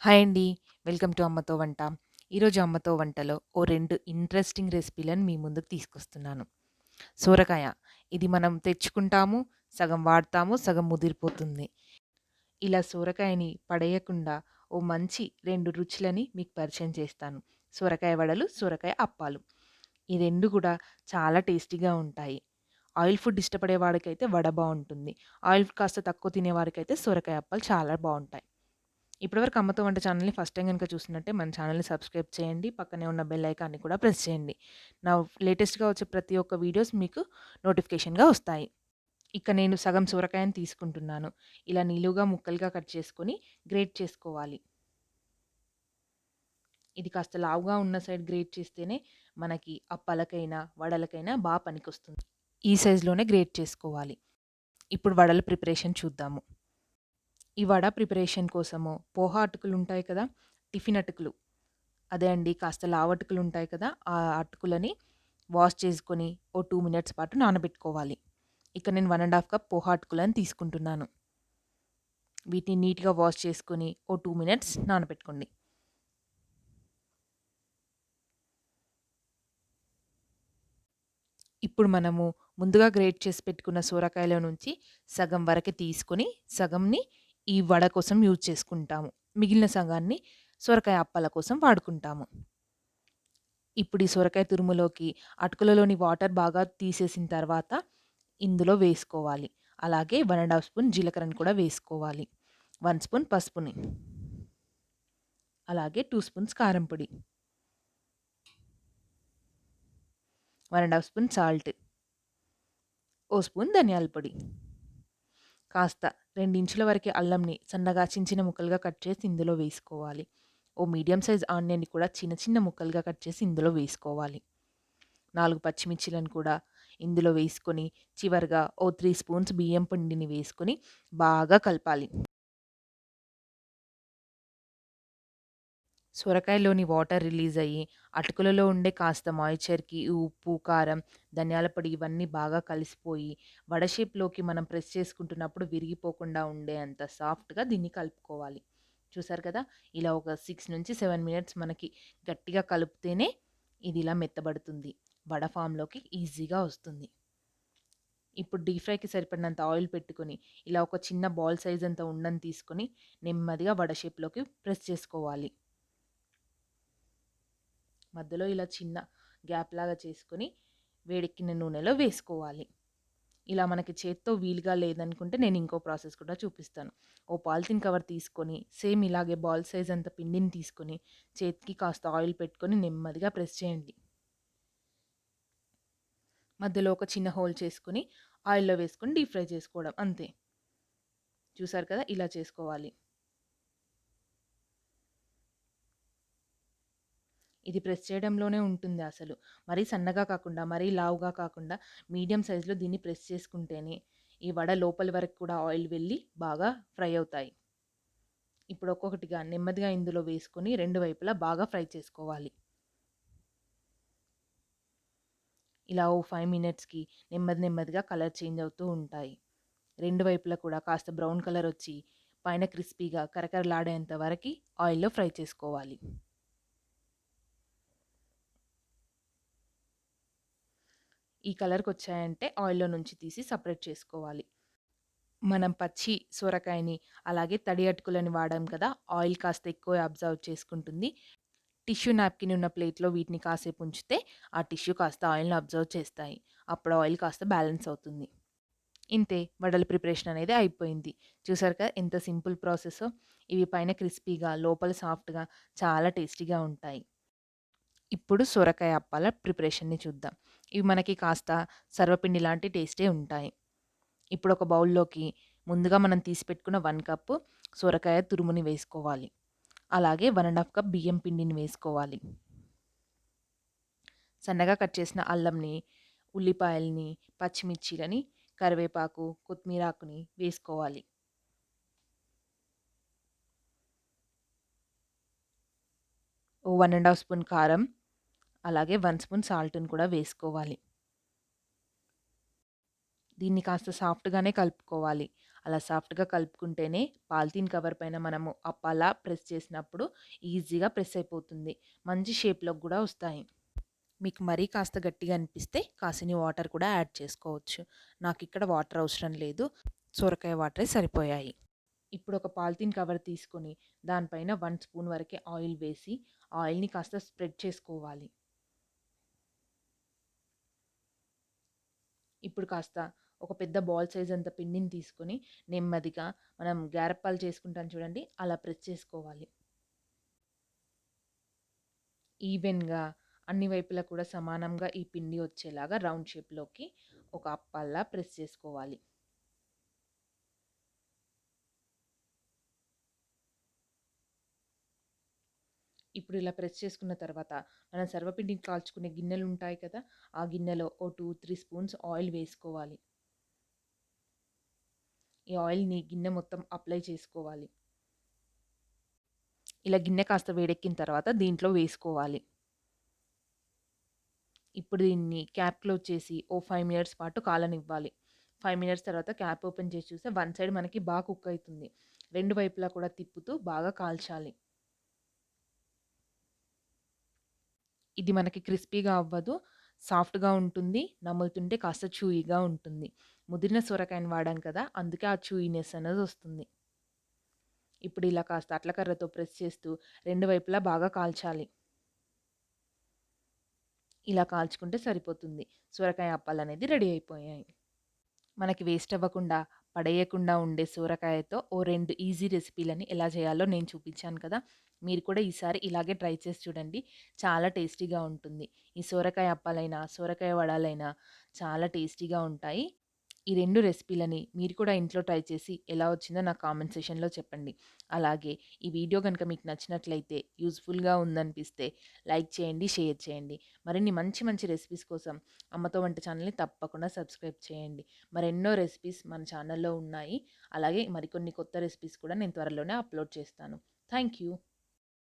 Hi అండి. Welcome to అమ్మతో వంట. ఈరోజు అమ్మతో వంటలో ఓ 2 ఇంట్రెస్టింగ్ రెసిపీలను మీ ముందుకు తీసుకొస్తున్నాను. సోరకాయ. ఇది మనం తెచ్చుకుంటాము, సగం వాడతాము, సగం ముదిరిపోతుంది. ఇలా సోరకాయని పడేయకుండా ఓ మంచి 2 రుచులని మీకు పరిచయం చేస్తాను. సొరకాయ వడలు, సొరకాయ అప్పాలు. ఈ 2 కూడా చాలా టేస్టీగా ఉంటాయి. ఆయిల్ ఫుడ్ ఇష్టపడే వాడికైతే వడ బావుంటుంది. ఆయిల్ కాస్త తక్కువ తినేవారికైతే సొరకాయ అప్పాలు చాలా బావుంటాయి. ఇప్పటివరకు అమ్మతో వంట ఛానల్‌ని ఫస్ట్ టైమ్ గనుక చూస్తున్నట్టే మన ఛానల్‌ని సబ్స్క్రైబ్ చేయండి. పక్కనే ఉన్న బెల్ ఐకాన్‌ని కూడా ప్రెస్ చేయండి. నా లేటెస్ట్‌గా వచ్చే ప్రతి ఒక్క వీడియోస్ మీకు నోటిఫికేషన్‌గా వస్తాయి. ఇక నేను సగం సొరకాయని తీసుకుంటున్నాను. ఇలా నిలువుగా ముక్కలుగా కట్ చేసుకొని గ్రేట్ చేసుకోవాలి. ఇది కాస్త లావుగా ఉన్న సైడ్ గ్రేట్ చేస్తేనే మనకి అప్పాలకైనా, వడలకైనా పనికొస్తుంది. ఈ సైజులోనే గ్రేట్ చేసుకోవాలి. ఇప్పుడు వడల ప్రిపరేషన్ చూద్దాము. ఈ వడ ప్రిపరేషన్ కోసము పోహా అటుకులుంటాయి కదా! టిఫిన్ అటుకులు. అదే అండి. కాస్త లావటుకులుంటాయి కదా! ఆ అటుకులని వాష్ చేసుకొని ఓ 2 మినిట్స్ పాటు నానబెట్టుకోవాలి. ఇక్కడ నేను 1 ½ కప్ పోహా అటుకులని తీసుకుంటున్నాను. వీటిని నీట్‌గా వాష్ చేసుకొని ఓ 2 మినిట్స్ నానబెట్టుకోండి. ఇప్పుడు మనము ముందుగా గ్రేట్ చేసి పెట్టుకున్న సొరకాయలో నుంచి సగం వరకే తీసుకొని, సగంని ఈ వడ కోసం యూజ్ చేసుకుంటాము. మిగిలిన సగాన్ని సొరకాయ అప్పాల కోసం వాడుకుంటాము. ఇప్పుడు ఈ సొరకాయ తురుములోకి అటుకులలోని వాటర్ బాగా తీసేసిన తర్వాత ఇందులో వేసుకోవాలి. అలాగే 1 ½ స్పూన్ జీలకర్రను కూడా వేసుకోవాలి. 1 స్పూన్ పసుపుని, అలాగే 2 స్పూన్స్ కారం పొడి, 1 ½ స్పూన్ సాల్ట్, ఓ స్పూన్ ధనియాల పొడి, కాస్త 2 ఇంచుల వరకే అల్లంని సన్నగా చిన్న ముక్కలుగా కట్ చేసి ఇందులో వేసుకోవాలి. ఓ మీడియం సైజ్ ఆనియన్‌ని కూడా చిన్న చిన్న ముక్కలుగా కట్ చేసి ఇందులో వేసుకోవాలి. 4 పచ్చిమిర్చిలను కూడా ఇందులో వేసుకొని, చివరగా ఓ 3 స్పూన్స్ బియ్యం పిండిని వేసుకొని బాగా కలపాలి. సొరకాయలోని వాటర్ రిలీజ్ అయ్యి, అటుకులలో ఉండే కాస్త మాయిశ్చర్‌కి ఉప్పు, కారం, ధనియాల పొడి ఇవన్నీ బాగా కలిసిపోయి, వడ షేప్‌లోకి మనం ప్రెస్ చేసుకుంటున్నప్పుడు విరిగిపోకుండా ఉండేంత సాఫ్ట్‌గా దీన్ని కలుపుకోవాలి. చూసారు కదా! ఇలా ఒక 6-7 మినిట్స్ మనకి గట్టిగా కలిపితేనే ఇది ఇలా మెత్తబడుతుంది. వడ ఫామ్‌లోకి ఈజీగా వస్తుంది. ఇప్పుడు డీప్ ఫ్రైకి సరిపడినంత ఆయిల్ పెట్టుకొని, ఇలా ఒక చిన్న బాల్ సైజ్ అంత ఉండని తీసుకొని, నెమ్మదిగా వడ షేప్‌లోకి ప్రెస్ చేసుకోవాలి. మధ్యలో ఇలా చిన్న గ్యాప్ లాగా చేసుకొని, వేడెక్కిన నూనెలో వేసుకోవాలి. ఇలా మనకి చేత్తో వీలుగా లేదనుకుంటే నేను ఇంకో ప్రాసెస్ కూడా చూపిస్తాను. ఓ పాలిథీన్ కవర్ తీసుకొని, సేమ్ ఇలాగే బాల్ సైజ్ అంత పిండిని తీసుకొని, చేతికి కాస్త ఆయిల్ పెట్టుకొని నెమ్మదిగా ప్రెస్ చేయండి. మధ్యలో ఒక చిన్న హోల్ చేసుకొని, ఆయిల్‌లో వేసుకొని డీప్ ఫ్రై చేసుకోవడం అంతే. చూసారు కదా! ఇలా చేసుకోవాలి. ఇది ప్రెస్ చేయడంలోనే ఉంటుంది అసలు. మరీ సన్నగా కాకుండా, మరీ లావుగా కాకుండా మీడియం సైజులో దీన్ని ప్రెస్ చేసుకుంటేనే ఈ వడ లోపలి వరకు కూడా ఆయిల్ వెళ్ళి బాగా ఫ్రై అవుతాయి. ఇప్పుడు ఒక్కొక్కటిగా నెమ్మదిగా ఇందులో వేసుకొని 2 వైపులా బాగా ఫ్రై చేసుకోవాలి. ఇలా ఓ 5 మినిట్స్‌కి నెమ్మదిగా కలర్ చేంజ్ అవుతూ ఉంటాయి. 2 వైపులా కూడా కాస్త బ్రౌన్ కలర్ వచ్చి పైన క్రిస్పీగా కరకరలాడేంత వరకి ఆయిల్‌లో ఫ్రై చేసుకోవాలి. ఈ కలర్‌కొచ్చాయంటే ఆయిల్‌లో నుంచి తీసి సెపరేట్ చేసుకోవాలి. మనం పచ్చి సొరకాయని, అలాగే తడి అటుకులని వాడాం కదా! ఆయిల్ కాస్త ఎక్కువ అబ్జర్వ్ చేసుకుంటుంది. టిష్యూ నాప్కిన్ ఉన్న ప్లేట్‌లో వీటిని కాసేపు ఉంచితే, ఆ టిష్యూ కాస్త ఆయిల్‌ని అబ్జర్వ్ చేస్తాయి. అప్పుడు ఆయిల్ కాస్త బ్యాలెన్స్ అవుతుంది. ఇంతే వడల ప్రిపరేషన్ అనేది అయిపోయింది. చూసారు కదా! ఎంత సింపుల్ ప్రాసెసో. ఇవి పైన క్రిస్పీగా, లోపల సాఫ్ట్‌గా చాలా టేస్టీగా ఉంటాయి. ఇప్పుడు సొరకాయ అప్పాల ప్రిపరేషన్‌ని చూద్దాం. ఇవి మనకి కాస్త సర్వపిండి లాంటి టేస్టే ఉంటాయి. ఇప్పుడు ఒక బౌల్‌లోకి ముందుగా మనం తీసి పెట్టుకున్న 1 కప్పు సొరకాయ తురుముని వేసుకోవాలి. అలాగే 1 ½ కప్ బియ్యం పిండిని వేసుకోవాలి. సన్నగా కట్ చేసిన అల్లంని, ఉల్లిపాయలని, పచ్చిమిర్చిలని, కరివేపాకు, కొత్తిమీర ఆకుని వేసుకోవాలి. ఓ 1 ½ స్పూన్ కారం, అలాగే 1 స్పూన్ సాల్ట్‌ని కూడా వేసుకోవాలి. దీన్ని కాస్త సాఫ్ట్‌గానే కలుపుకోవాలి. అలా సాఫ్ట్‌గా కలుపుకుంటేనే పాలిథీన్ కవర్ పైన మనము అప్పలా ప్రెస్ చేసినప్పుడు ఈజీగా ప్రెస్ అయిపోతుంది. మంచి షేప్‌లోకి గూడా వస్తాయి. మీకు మరీ కాస్త గట్టిగా అనిపిస్తే కాసిన్ని వాటర్ కూడా యాడ్ చేసుకోవచ్చు. నాకిక్కడ వాటర్ అవసరం లేదు. సొరకాయ వాటరే సరిపోయాయి. ఇప్పుడు ఒక పాలిథీన్ కవర్ తీసుకొని దానిపైన 1 స్పూన్ వరకే ఆయిల్ వేసి ఆయిల్‌ని కాస్త స్ప్రెడ్ చేసుకోవాలి. ఇప్పుడు కాస్త ఒక పెద్ద బాల్ సైజ్ అంత పిండిని తీసుకొని నెమ్మదిగా మనం గారప్పాలు చేసుకుంటాం చూడండి, అలా ప్రెస్ చేసుకోవాలి. ఈవెన్‌గా అన్ని వైపులా కూడా సమానంగా ఈ పిండి వచ్చేలాగా రౌండ్ షేప్‌లోకి ఒక అప్పల్లా ప్రెస్ చేసుకోవాలి. ఇప్పుడు ఇలా ప్రెస్ చేసుకున్న తర్వాత మనం సర్వపిండిని కాల్చుకునే గిన్నెలుంటాయి కదా! ఆ గిన్నెలో ఓ 2, 3 స్పూన్స్ ఆయిల్ వేసుకోవాలి. ఈ ఆయిల్‌ని గిన్నె మొత్తం అప్లై చేసుకోవాలి. ఇలా గిన్నె కాస్త వేడెక్కిన తర్వాత దీంట్లో వేసుకోవాలి. ఇప్పుడు దీన్ని క్యాప్ క్లోజ్ చేసి ఓ 5 మినిట్స్ పాటు కాలనివ్వాలి. 5 మినిట్స్ తర్వాత క్యాప్ ఓపెన్ చేసి చూస్తే వన్ సైడ్ మనకి బాగా కుక్ అయితుంది. 2 వైపులా కూడా తిప్పుతూ బాగా కాల్చాలి. ఇది మనకి క్రిస్పీగా అవ్వదు. సాఫ్ట్‌గా ఉంటుంది. నములుతుంటే కాస్త చూయీగా ఉంటుంది. ముదిరిన సొరకాయని వాడాం కదా! అందుకే ఆ చూయీనెస్ అనేదొస్తుంది. ఇప్పుడు ఇలా కాస్త అట్లకర్రతో ప్రెస్ చేస్తూ 2 వైపులా బాగా కాల్చాలి. ఇలా కాల్చుకుంటే సరిపోతుంది. సొరకాయ అప్పాలనేది రెడీ అయిపోయాయి. మనకి వేస్ట్ అవ్వకుండా, పడేయకుండా ఉండే సొరకాయతో ఓ 2 ఈజీ రెసిపీలని ఎలా చేయాలో నేను చూపించాను కదా! మీరు కూడా ఈసారి ఇలాగే ట్రై చేసి చూడండి. చాలా టేస్టీగా ఉంటుంది. ఈ సొరకాయ అప్పాలైనా, సొరకాయ వడాలైనా చాలా టేస్టీగా ఉంటాయి. ఈ 2 రెసిపీలని మీరు కూడా ఇంట్లో ట్రై చేసి ఎలా వచ్చిందో నాకు కామెంట్ సెషన్‌లో చెప్పండి. అలాగే ఈ వీడియో గనుక మీకు నచ్చినట్లయితే, యూజ్‌ఫుల్‌గా ఉందనిపిస్తే లైక్ చేయండి, షేర్ చేయండి. మరిన్ని మంచి మంచి రెసిపీస్ కోసం అమ్మతో వంట ఛానల్‌ని తప్పకుండా సబ్స్క్రైబ్ చేయండి. మరెన్నో రెసిపీస్ మన ఛానల్‌లో ఉన్నాయి. అలాగే మరికొన్ని కొత్త రెసిపీస్ కూడా నేను త్వరలోనే అప్‌లోడ్ చేస్తాను. Thank you.